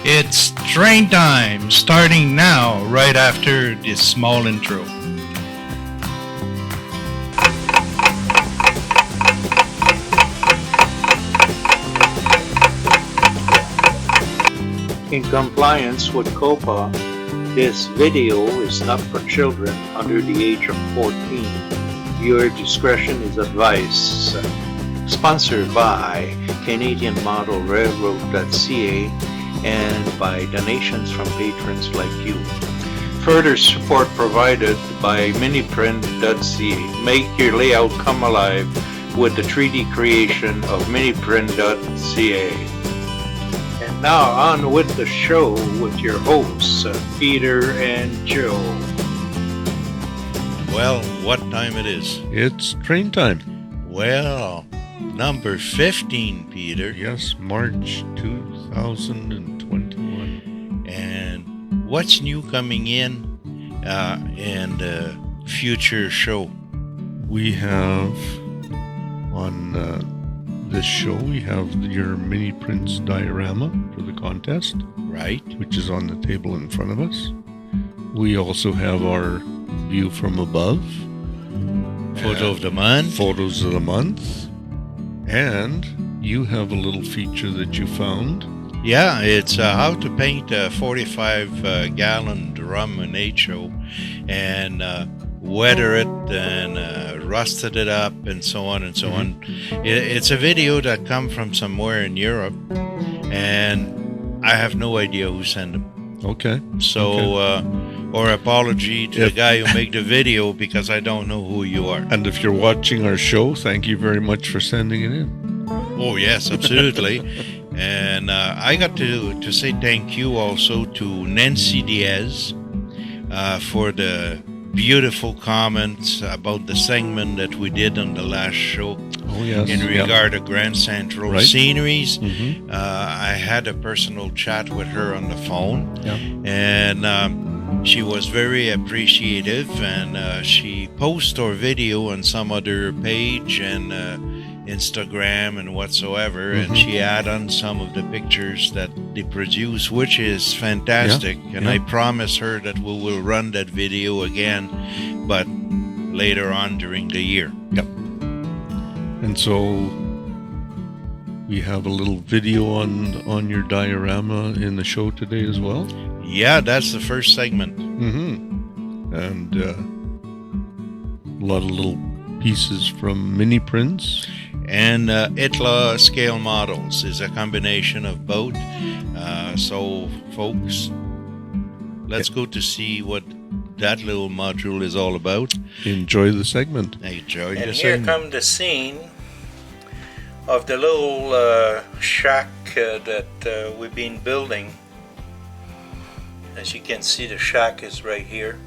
It's train time, starting now, right after this small intro. In compliance with COPA, this video is not for children under the age of 14. Viewer discretion is advised. Sponsored by Canadian Model Railroad.ca and by donations from patrons like you. Further support provided by miniprint.ca. Make your layout come alive with the 3D creation of miniprint.ca. And now on with the show with your hosts, Peter and Joe. Well, what time it is? It's train time. Well, number 15, Peter. Yes, March 2021. And what's new coming in and future show? We have on this show, we have your mini prints diorama for the contest, Right. which is on the table in front of us. We also have our view from above, Photo of the month. photos of the month, and you have a little feature that you found. Yeah, it's how to paint a 45-gallon drum in HO and weather it and rusted it up and so on and so on. It's a video that come from somewhere in Europe, and I have no idea who sent them. Okay. So, or apology to the guy who made the video because I don't know who you are. And if you're watching our show, thank you very much for sending it in. Oh, yes, absolutely. And I got to say thank you also to Nancy Diaz for the beautiful comments about the segment that we did on the last show. Oh, yes. In regard to Grand Central Right. sceneries. Mm-hmm. I had a personal chat with her on the phone, Yeah. and she was very appreciative, and she posted our video on some other page and Instagram and whatsoever, and she add on some of the pictures that they produce, which is fantastic. And I promise her that we will run that video again, but later on during the year. Yep. And so we have a little video on your diorama in the show today as well. Yeah, that's the first segment. Mm-hmm. And a lot of little pieces from mini prints. And ITLA scale models is a combination of both. So, folks, let's go to see what that little module is all about. Enjoy the segment. Enjoy And the here segment. comes the scene of the little shack that we've been building. As you can see, the shack is right here.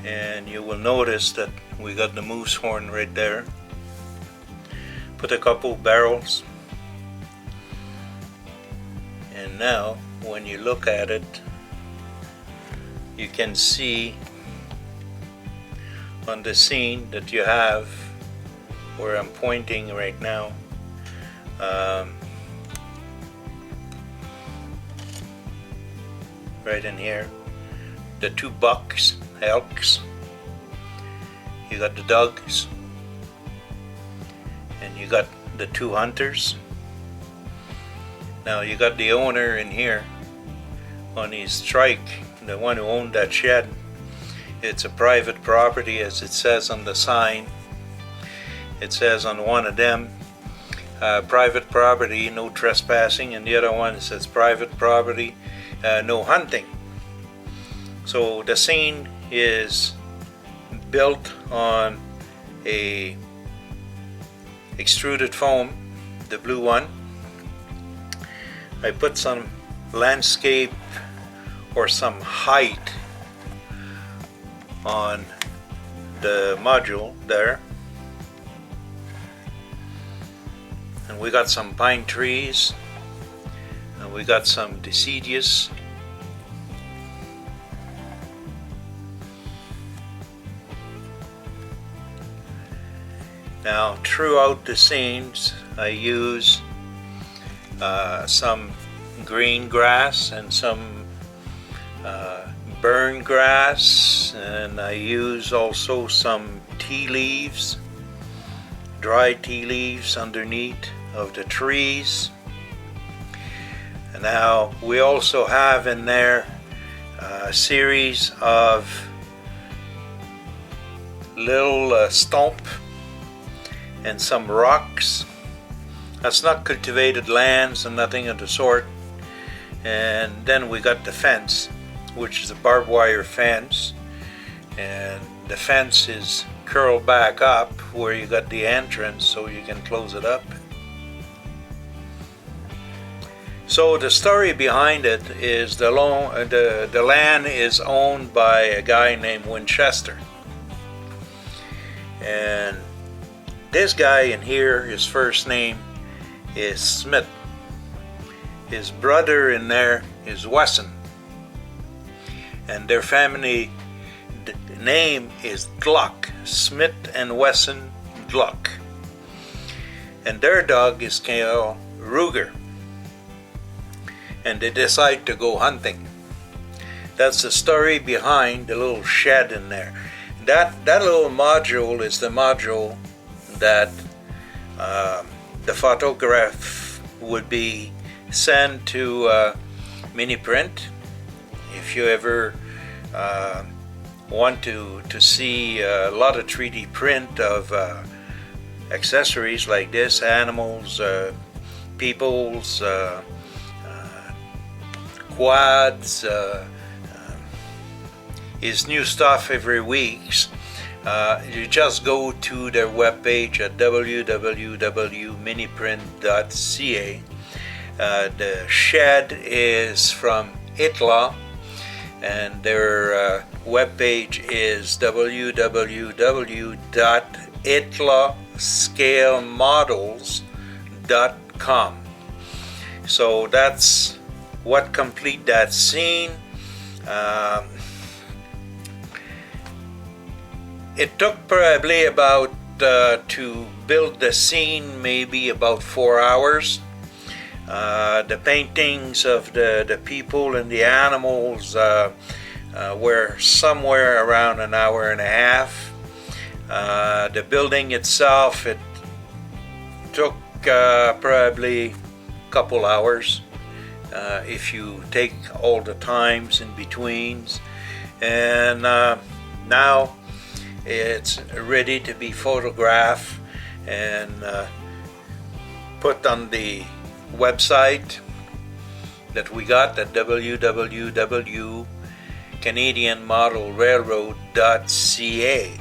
And you will notice that we got the moose horn right there. Put a couple barrels. And now, when you look at it, you can see on the scene that you have where I'm pointing right now, right in here, the two bucks, elks, you got the dogs, and you got the two hunters. Now you got the owner in here on his strike, the one who owned that shed. It's a private property, as it says on the sign. It says on one of them, private property, no trespassing, and the other one says private property, no hunting. So the scene is built on a extruded foam, the blue one. I put some landscape or some height on the module there, and we got some pine trees, and we got some deciduous. Now throughout the scenes I use some green grass and some burn grass, and I use also some tea leaves, dried tea leaves underneath of the trees. And now we also have in there a series of little stump and some rocks. That's not cultivated lands and nothing of the sort. And then we got the fence, which is a barbed wire fence, and the fence is curled back up where you got the entrance so you can close it up. So the story behind it is the land is owned by a guy named Winchester, and this guy in here, his first name is Smith. His brother in there is Wesson, and their family name is Gluck, Smith and Wesson Gluck, and their dog is called Ruger, and they decide to go hunting. That's the story behind the little shed in there. That little module is the module that the photograph would be sent to mini print. If you ever want to see a lot of 3D print of accessories like this, animals, peoples, quads, is new stuff every week. You just go to their webpage at www.miniprint.ca. The shed is from Itla, and their webpage is www.itlascalemodels.com. So that's what complete that scene. It took probably about to build the scene maybe about 4 hours. The paintings of the people and the animals were somewhere around an hour and a half. The building itself, it took probably a couple hours if you take all the times in betweens. And now it's ready to be photographed and put on the website that we got at www.canadianmodelrailroad.ca.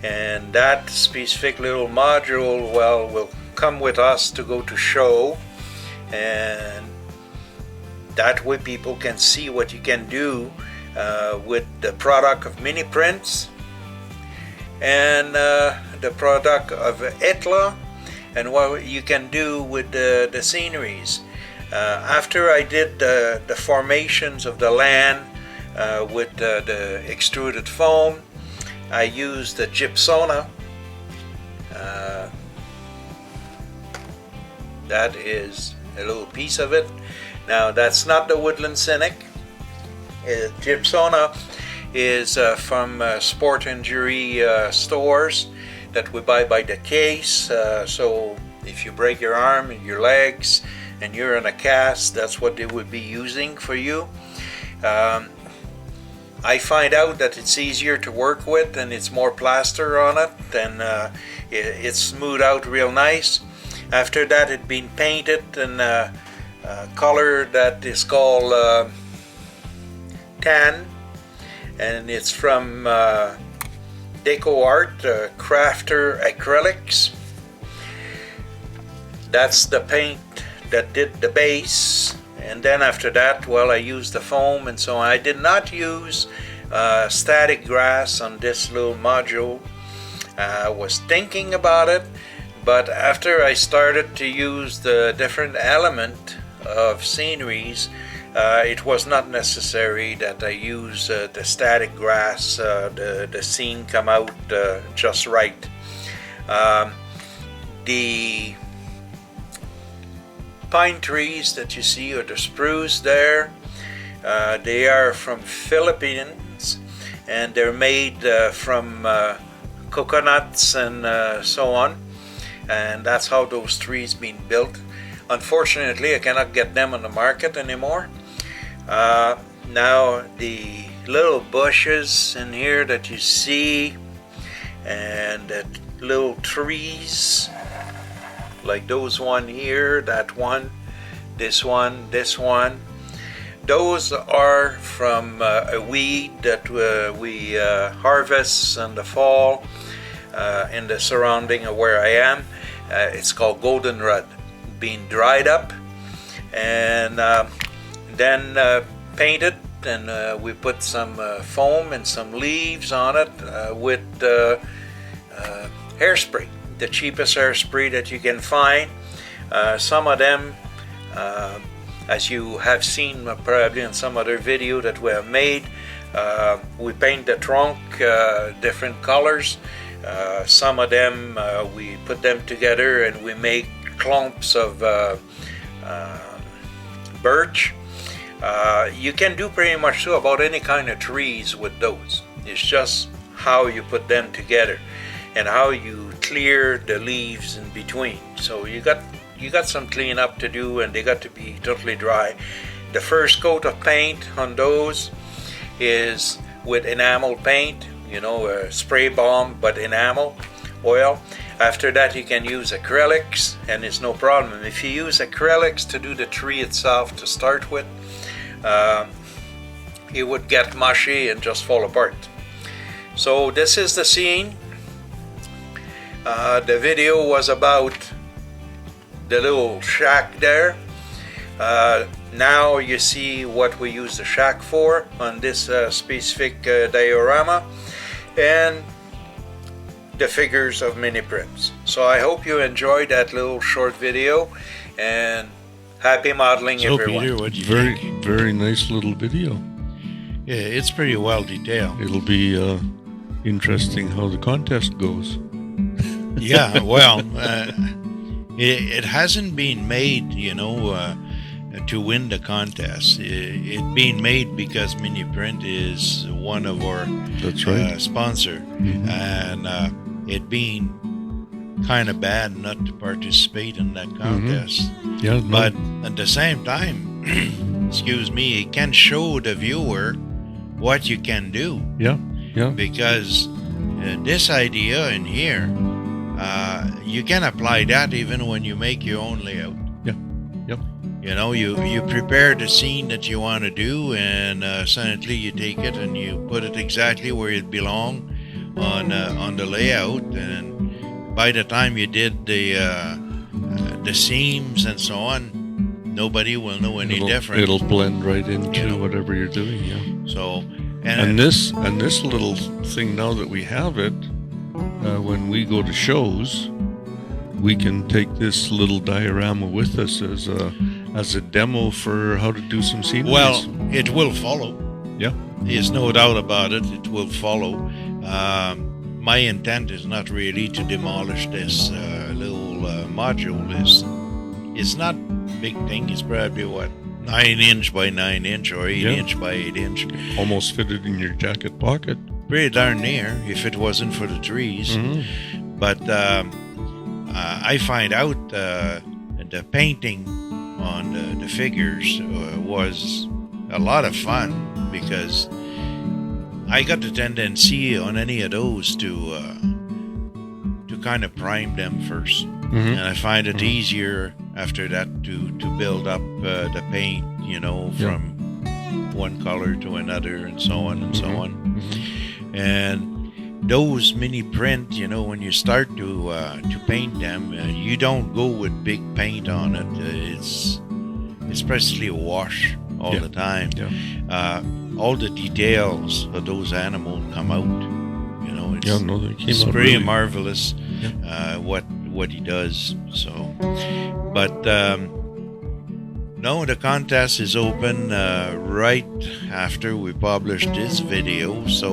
And that specific little module, well, will come with us to go to show, and that way people can see what you can do with the product of mini prints and the product of Itla, and what you can do with the sceneries. After I did the formations of the land with the extruded foam, I used the gypsona. That is a little piece of it. Now that's not the Woodland Cynic. Gypsona is from sport injury stores that we buy by the case. So if you break your arm and your legs and you're in a cast, that's what they would be using for you. I find out that it's easier to work with and it's more plaster on it, and it's smoothed out real nice. After that, it's been painted in a color that is called tan, and it's from Deco Art Crafter Acrylics. That's the paint that did the base, and then after that, well, I used the foam and so on. I did not use static grass on this little module. I was thinking about it, but after I started to use the different element of sceneries, it was not necessary that I use the static grass. The scene come out just pine trees that you see, or the spruce there, they are from Philippines, and they're made from coconuts and so on, and that's how those trees been built. Unfortunately, I cannot get them on the market anymore. Now the little bushes in here that you see, and the little trees like those one here, that one, this one, this one, those are from a weed that we harvest in the fall in the surrounding of where I am. It's called goldenrod, being dried up and then painted, and we put some foam and some leaves on it with hairspray, the cheapest hairspray that you can find. Some of them, as you have seen probably in some other video that we have made, we paint the trunk different colors. Some of them we put them together and we make clumps of birch. You can do pretty much so about any kind of trees with those. It's just how you put them together and how you clear the leaves in between. So you got some cleanup to do, and they got to be totally dry. The first coat of paint on those is with enamel paint, a spray bomb, but enamel oil. After that you can use acrylics, and it's no problem. If you use acrylics to do the tree itself to start with, it would get mushy and just fall apart. So this is the scene. The video was about the little shack there. Now you see what we use the shack for on this specific diorama, and the figures of mini prints. So I hope you enjoyed that little short video, and happy modeling, So everyone. Peter, what do you Very, think? very nice little video. Yeah, it's pretty well detailed. It'll be interesting how the contest goes. Yeah, well, it hasn't been made, to win the contest. It being made because Mini Print is one of our That's right. sponsor, and it being kind of bad not to participate in that contest. Yeah, no, But at the same time, excuse me, it can show the viewer what you can do, yeah, because this idea in here, you can apply that even when you make your own layout. Yep. You prepare the scene that you want to do, and suddenly you take it and you put it exactly where it belongs on the layout, and by the time you did the seams and so on, nobody will know any different. It'll blend right into whatever you're doing. Yeah. So And this little thing, now that we have it, when we go to shows, we can take this little diorama with us as a demo for how to do some sceneries. well, it will follow. Yeah. There's no doubt about it. It will follow. My intent is not really to demolish this little module. It's not a big thing. It's probably 9" by 9" or 8" by 8". Almost fitted in your jacket pocket. Pretty darn near, if it wasn't for the trees. But I find out the painting on the figures was a lot of fun, because I got the tendency on any of those to kind of prime them first, and I find it easier after that to build up the paint, from one color to another, and so on and so on. And those mini print, when you start to paint them, you don't go with big paint on it. It's basically a wash all the time. All the details of those animals come out. They came It's out pretty really- marvelous what he does. So, but no, the contest is open right after we publish this video, so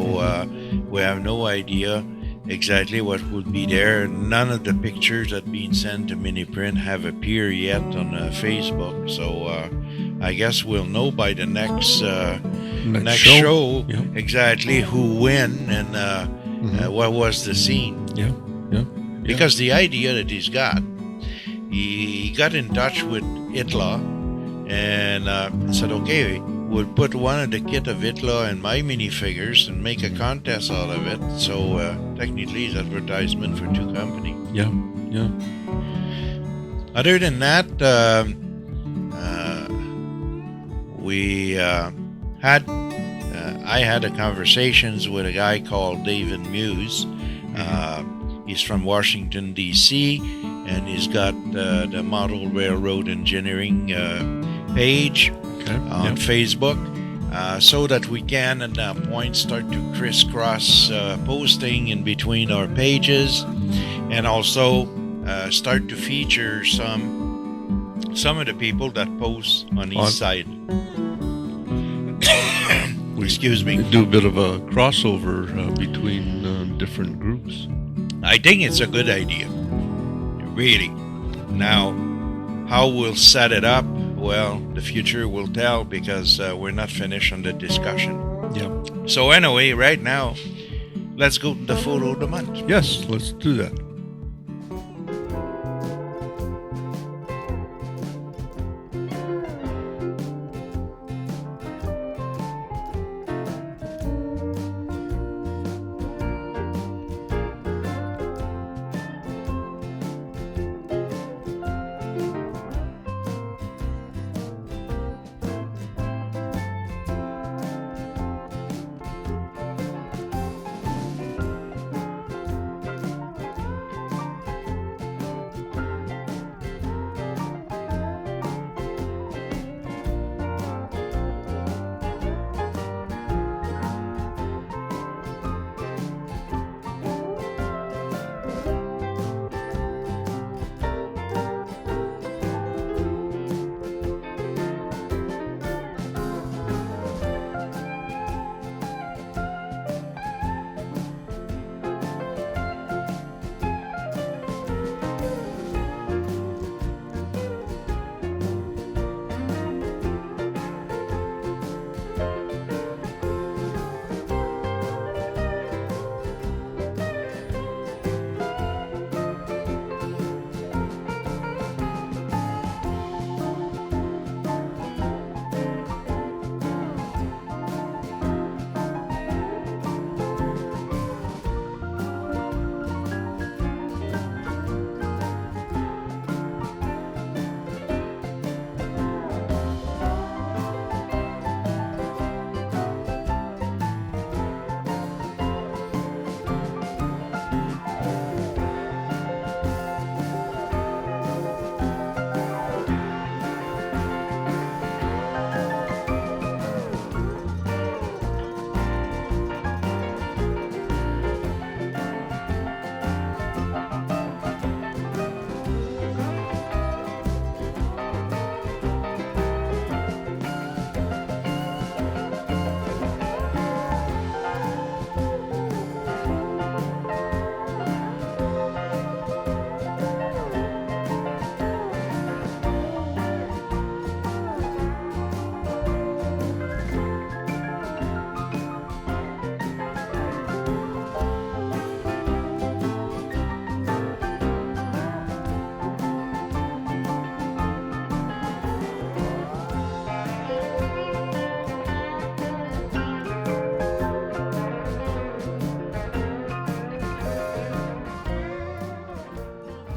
we have no idea exactly what would be there. None of the pictures that been sent to mini print have appeared yet on Facebook, so I guess we'll know by the next show Yeah. exactly who win and what was the scene. Yeah. Yeah. Because the idea that he's got, he got in touch with Itla and said, okay, we'll put one of the kit of Itla and my minifigures and make a contest out of it. So technically it's advertisement for two companies. Yeah. Yeah. Other than that, I had a conversations with a guy called David Muse. He's from Washington, D.C., and he's got the Model Railroad Engineering page on Facebook, so that we can at that point start to crisscross posting in between our pages, and also start to feature some of the people that post on each side. Excuse me. Do a bit of a crossover between different groups. I think it's a good idea, really. Now, how we'll set it up, well, the future will tell, because we're not finished on the discussion. Yeah. So anyway, right now, let's go to the photo of the month. Yes, let's do that.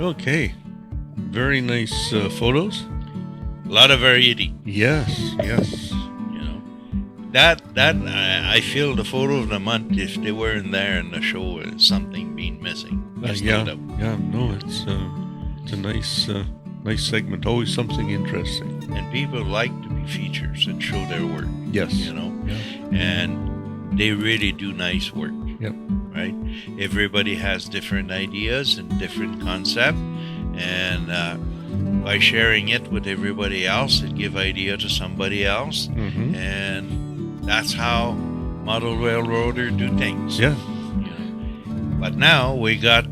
Okay. Very nice photos. A lot of variety. Yes, yes. You know, that I feel the photo of the month, if they weren't there in the show, is something being missing. Yeah. No, it's a nice segment. Always something interesting. And people like to be features and show their work. Yes. You know, Yeah. and they really do nice work. Yep. Right? Everybody has different ideas and different concept, and by sharing it with everybody else, it give idea to somebody else, Mm-hmm. and that's how model railroader do things. Yeah. You know, But now we got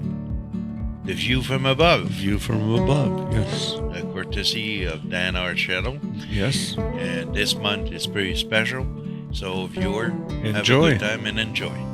the view from above, View from above. Yes. courtesy of Dan Archetto. Yes. And this month is pretty special. So, viewer, have a Enjoy. good time and enjoy.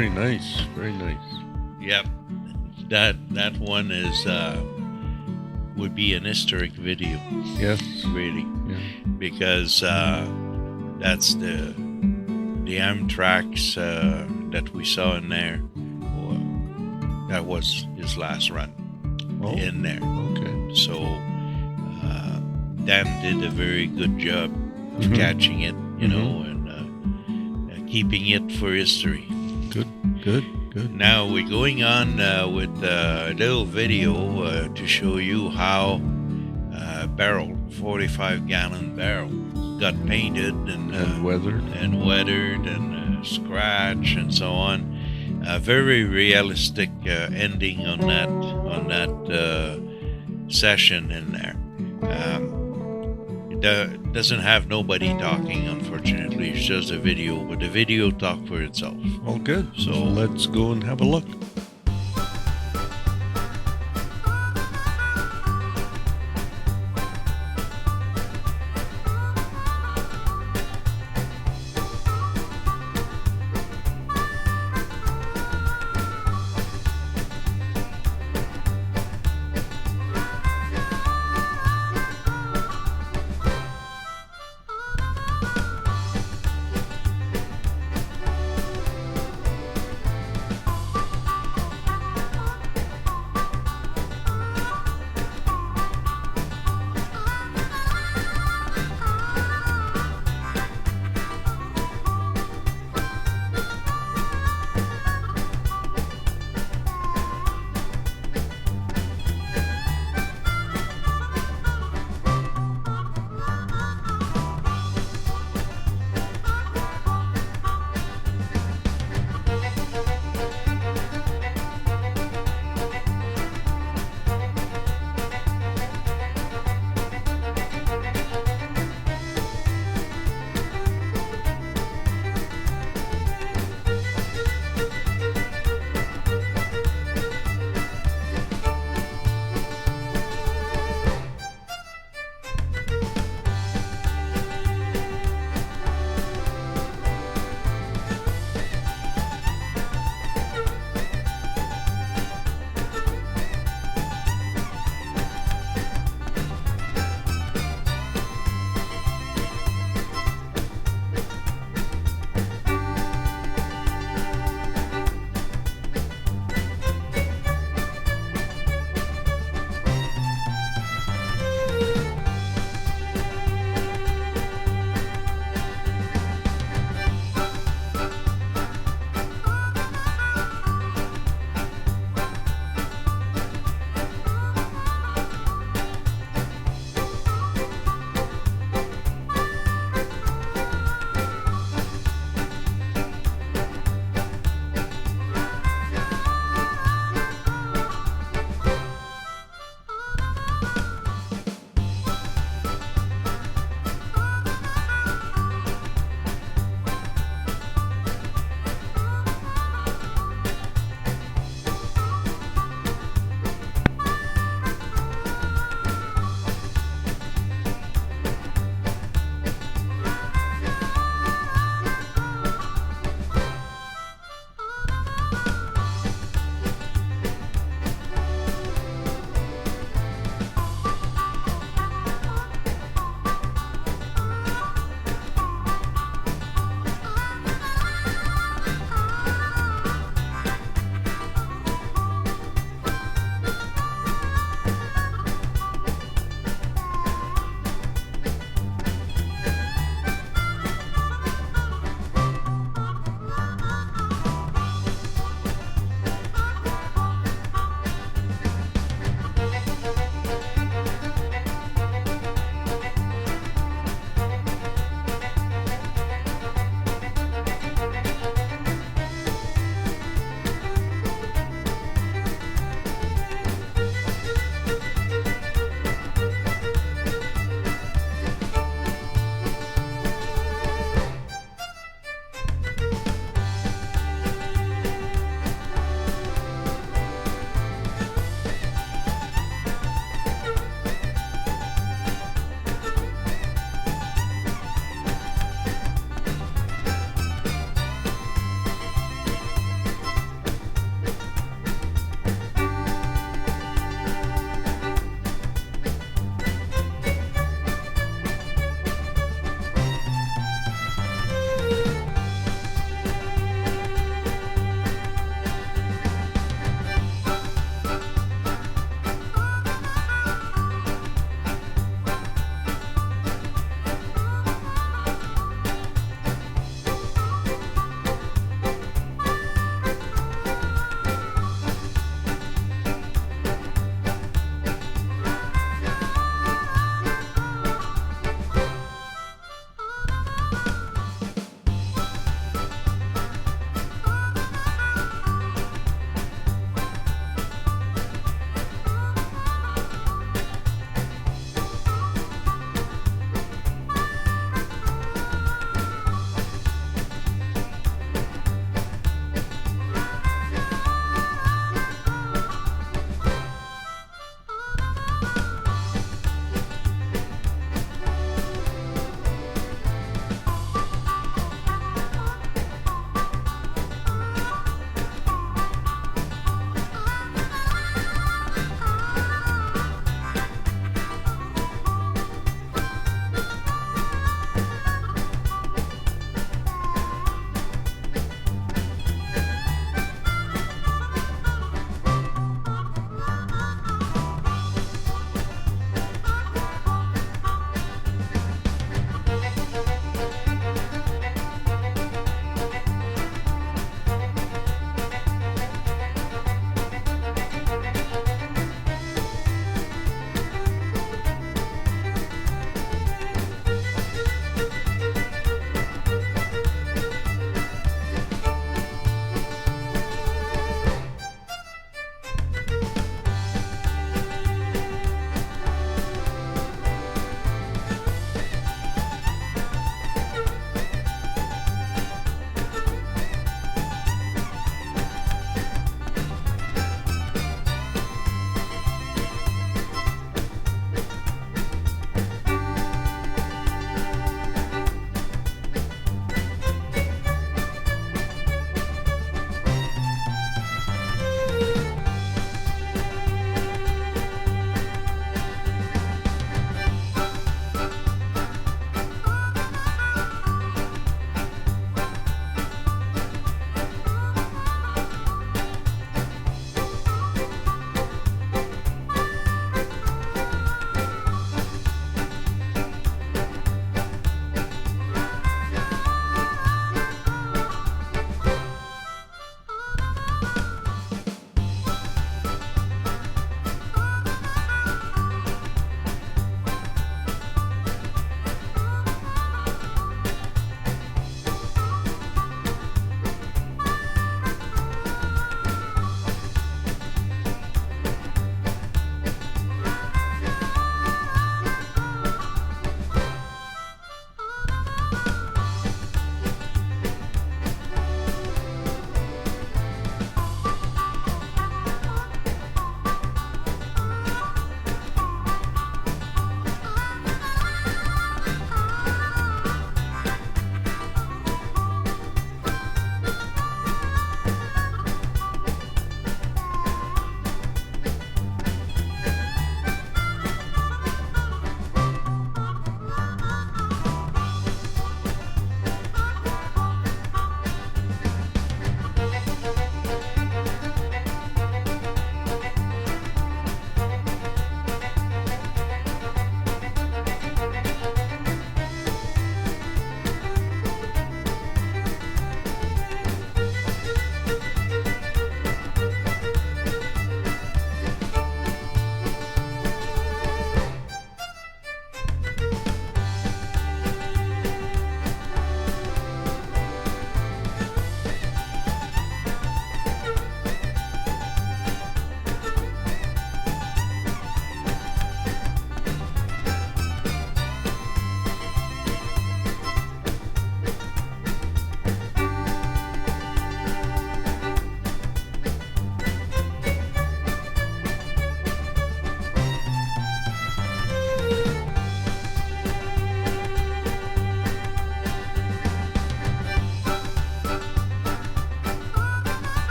very nice. Very nice. Yep. That one is would be an historic video, Yes. really, Yeah. because that's the Amtrax that we saw in there. Well, that was his last run Oh, in there. okay. So Dan did a very good job of Mhm. catching it, you know, and keeping it for history. Good. Good. Good. Now we're going on with a little video to show you how barrel, 45-gallon barrel, got painted And weathered. and weathered and scratched and so on. A very realistic ending on that session in there. It doesn't have nobody talking, unfortunately. It's just a video, but the video talk for itself. All good. So- So let's go and have a look.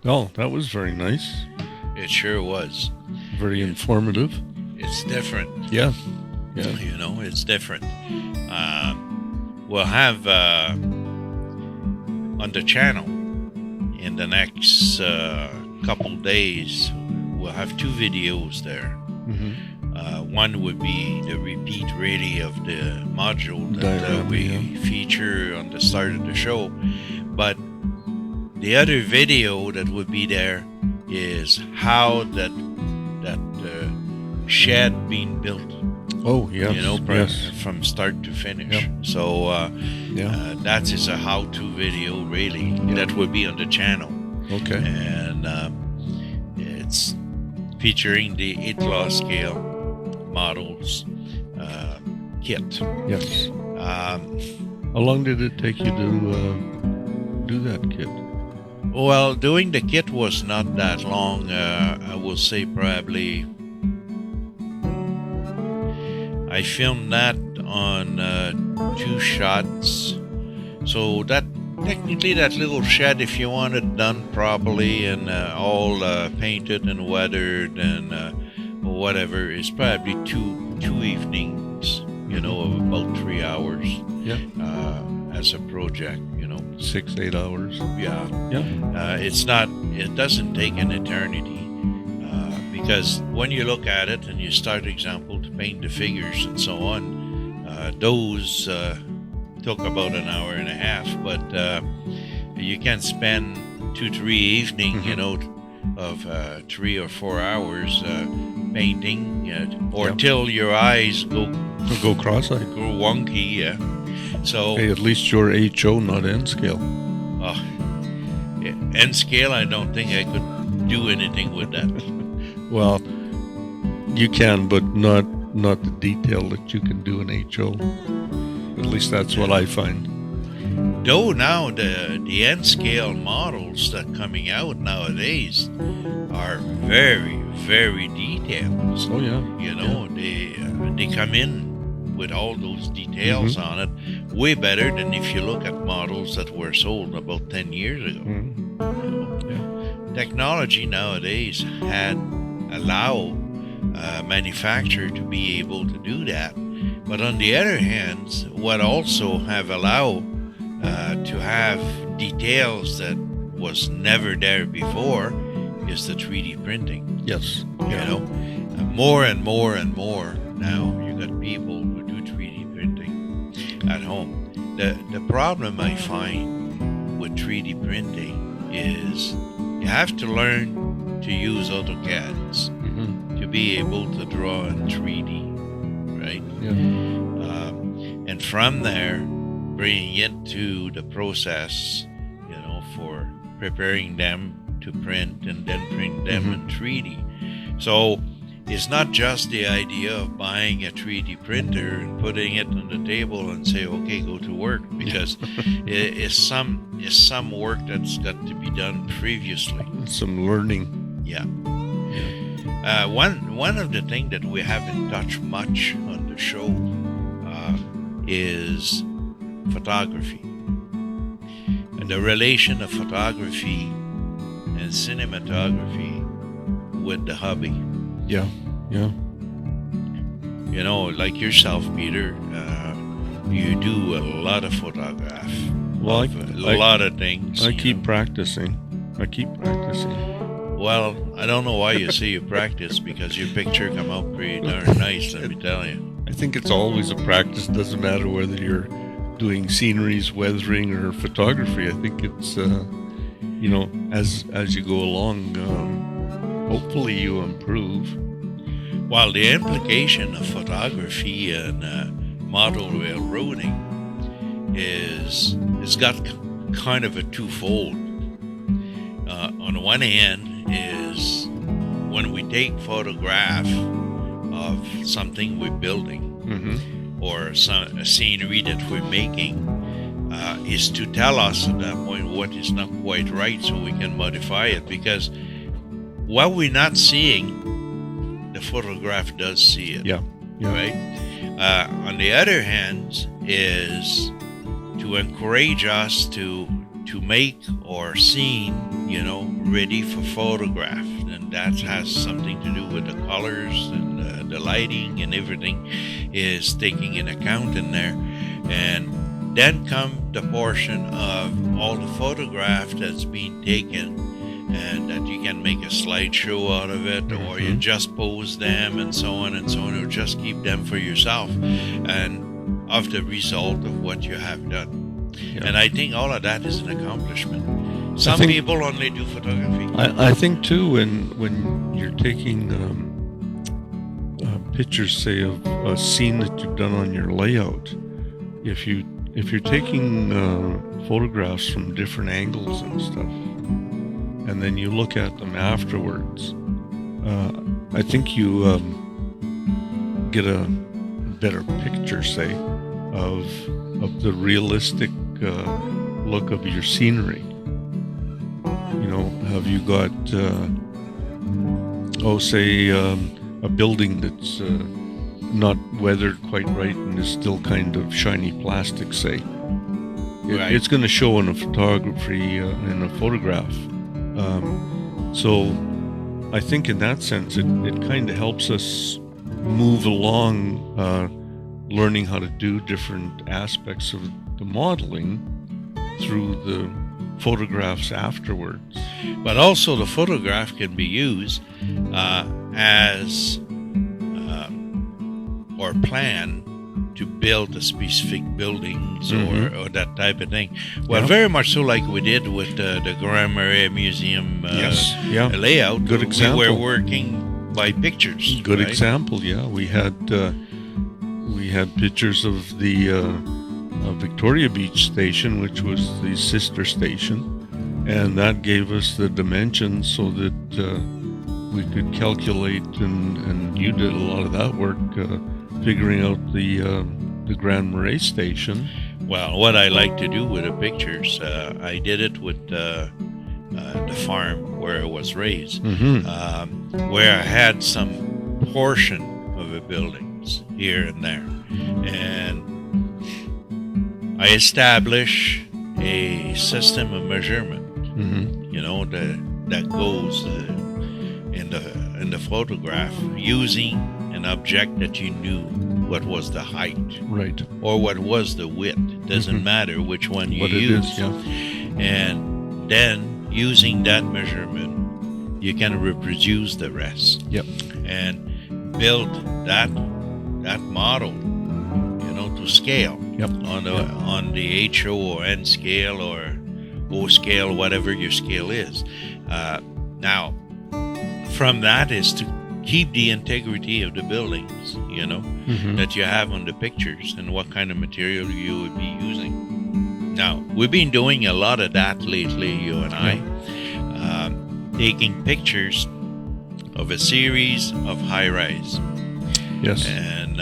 Oh, that was very nice. It sure was. Very informative. It's different. Yeah. Yeah. You know, it's different. We'll have on the channel in the next couple days, we'll have 2 videos there. Mm-hmm. One would be the repeat really of the module that Diorama, we feature on the start of the show. But the other video that would be there is how that shed being built. Oh, yes. You know, yes. from start to finish. Yep. So Yeah. that is a how-to video really that will be on the channel. Okay. And it's featuring the 8 law scale models kit. Yes. Um, How long did it take you to do that kit? well, doing the kit was not that long. I will say probably I filmed that on 2 shots. So that technically that little shed, if you want it done properly and all painted and weathered and whatever, is probably two evenings, you know, of about 3 hours. Yeah. As a project, you know. 6-8 hours. Yeah. Yeah. It doesn't take an eternity. Because when you look at it and you start, example, to paint the figures and so on, those took about an hour and a half, but you can spend 2-3 evening, you know, of 3 or 4 hours painting, or till your eyes go cross-eyed. go wonky. Yeah. So Hey, at least you're HO, not N scale. N scale, I don't think I could do anything with that. Well, you can, but not the detail that you can do in HO. At least that's what I find. Though now the N scale models that coming out nowadays are very, very detailed. Oh yeah. You know, they come in with all those details on it, way better than if you look at models that were sold about 10 years ago. Mhm. You know? Yeah. Technology nowadays allow manufacturer to be able to do that. But on the other hand, what also have allowed to have details that was never there before is the 3D printing. Yes. You know, more and more and more now you got people who do 3D printing at home. The problem I find with 3D printing is you have to learn to use AutoCADs to be able to draw in 3D, right? Yeah. And from there, bringing it to the process, you know, for preparing them to print and then print them in 3D. So it's not just the idea of buying a 3D printer and putting it on the table and say, okay, go to work, because it's some work that's got to be done previously. Some learning. Yeah. One of the things that we haven't touched much on the show is photography and the relation of photography and cinematography with the hobby. Yeah. Yeah. You know, like yourself, Peter, you do a lot of photograph. Well, a lot of things. I you keep know. practicing. Well, I don't know why you say you practice, because your picture come out pretty darn nice, let me tell you. I think it's always a practice. Doesn't matter whether you're doing sceneries, weathering, or photography. I think it's, you know, as you go along, hopefully you improve. While the implication of photography and model railroading is got kind of a twofold. On the one hand is when we take photograph of something we're building or a scenery that we're making, is to tell us at that point what is not quite right so we can modify it, because what we're not seeing, the photograph does see it. Yeah. Right? On the other hand is to encourage us to to make or scene, ready for photograph. And that has something to do with the colors and the lighting and everything is taking in account in there. And then come the portion of all the photograph that's being taken, and that you can make a slideshow out of it, or you just pose them and so on, or just keep them for yourself, and of the result of what you have done. Yeah. And I think all of that is an accomplishment. Some people only do photography. I think too, when you're taking pictures, say, of a scene that you've done on your layout, if you're taking photographs from different angles and stuff, and then you look at them afterwards, I think you get a better picture, say, of the realistic look of your scenery. Have you got, say, a building that's not weathered quite right and is still kind of shiny plastic, say. Right. It's going to show in a photography, in a photograph. So I think in that sense, it kind of helps us move along, learning how to do different aspects of the modeling through the photographs afterwards. But also the photograph can be used as or plan to build the specific buildings or that type of thing. Well, very much so like we did with the Grand Marais Museum layout. Good example. We were working by pictures. Good right? example, yeah. We had pictures of the Victoria Beach station, which was the sister station, and that gave us the dimensions so that we could calculate, and you did a lot of that work, figuring out the Grand Marais station. Well, what I like to do with the pictures, I did it with the farm where it was raised, where I had some portion of the buildings here and there, and I establish a system of measurement, that goes in the photograph using an object that you knew what was the height, right, or what was the width. It doesn't matter which one you use. And then using that measurement, you can reproduce the rest. Yep. And build that model, to scale. Yep. On the HO or N scale or O scale, whatever your scale is. Now, from that is to keep the integrity of the buildings, that you have on the pictures and what kind of material you would be using. Now, we've been doing a lot of that lately, you and I, taking pictures of a series of high-rise. Yes. And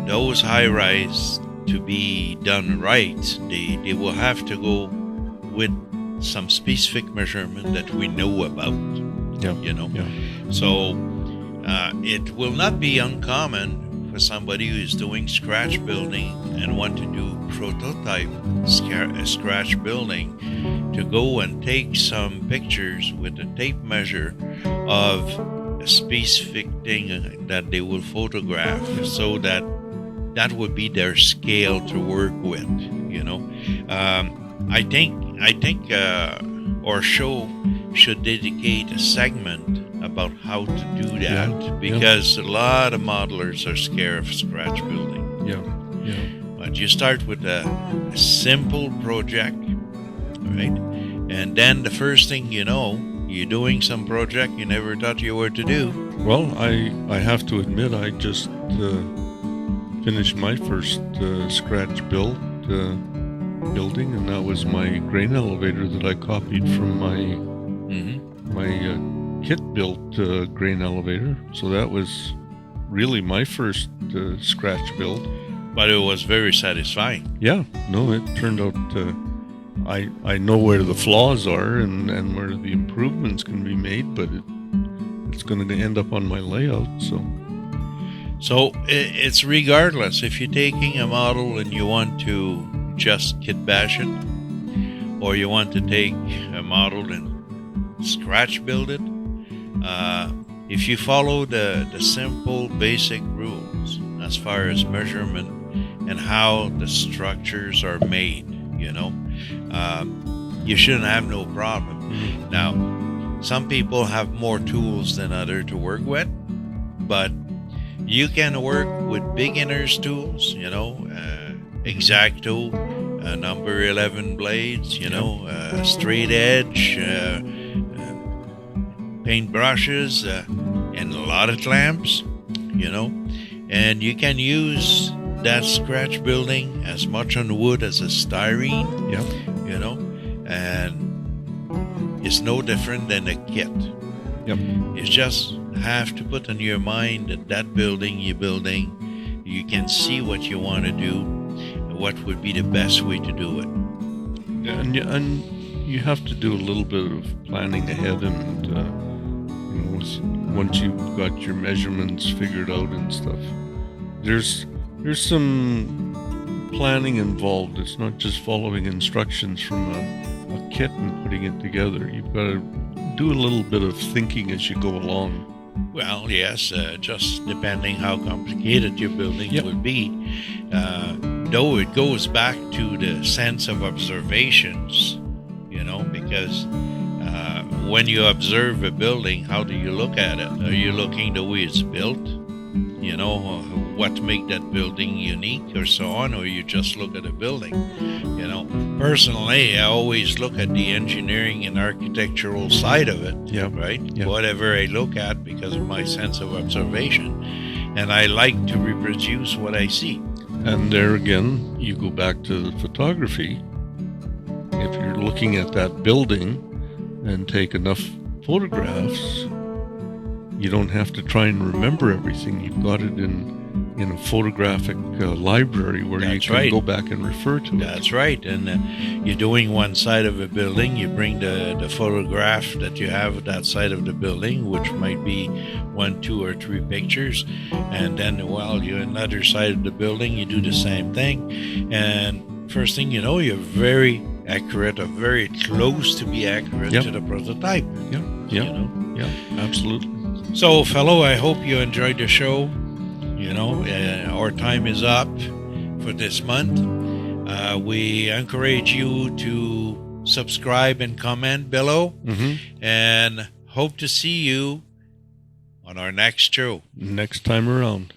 those high-rise, to be done right, they will have to go with some specific measurement that we know about. So it will not be uncommon for somebody who is doing scratch building and want to do prototype scratch building to go and take some pictures with a tape measure of a specific thing that they will photograph, so that would be their scale to work with. I think our show should dedicate a segment about how to do that, because a lot of modelers are scared of scratch building. But you start with a simple project, right? And then the first thing you know, you're doing some project you never thought you were to do. Well, I have to admit, I just finished my first scratch building, and that was my grain elevator that I copied from my kit-built grain elevator. So that was really my first scratch build. But it was very satisfying. Yeah, no, it turned out I know where the flaws are and where the improvements can be made, but it's going to end up on my layout. So it's regardless if you're taking a model and you want to just kit bash it, or you want to take a model and scratch build it, if you follow the simple basic rules as far as measurement and how the structures are made, you shouldn't have no problem. Now, some people have more tools than others to work with, but you can work with beginner's tools, X-Acto, number 11 blades, straight edge, paint brushes, and a lot of clamps, and you can use that scratch building as much on wood as a styrene, and it's no different than a kit. You just have to put in your mind that building you're building, you can see what you want to do, what would be the best way to do it. And you have to do a little bit of planning ahead, and once you've got your measurements figured out and stuff, there's some planning involved. It's not just following instructions from a kit and putting it together. You've got to do a little bit of thinking as you go along. Well, yes, just depending how complicated your building would be. Though it goes back to the sense of observations, because when you observe a building, how do you look at it? Are you looking the way it's built? What make that building unique or so on, or you just look at a building? Personally, I always look at the engineering and architectural side of it, right? Whatever I look at, because of my sense of observation, and I like to reproduce what I see. And there again, you go back to the photography. If you're looking at that building and take enough photographs, you don't have to try and remember everything. You've got it in a photographic library where you can go back and refer to it. That's right. And you're doing one side of a building, you bring the photograph that you have at that side of the building, which might be 1, 2, or 3 pictures. And then while you're on another side of the building, you do the same thing. And first thing you know, you're very accurate, or very close to be accurate to the prototype. Yeah, absolutely. So, fellow, I hope you enjoyed the show. Our time is up for this month. We encourage you to subscribe and comment below, and hope to see you on our next show. Next time around.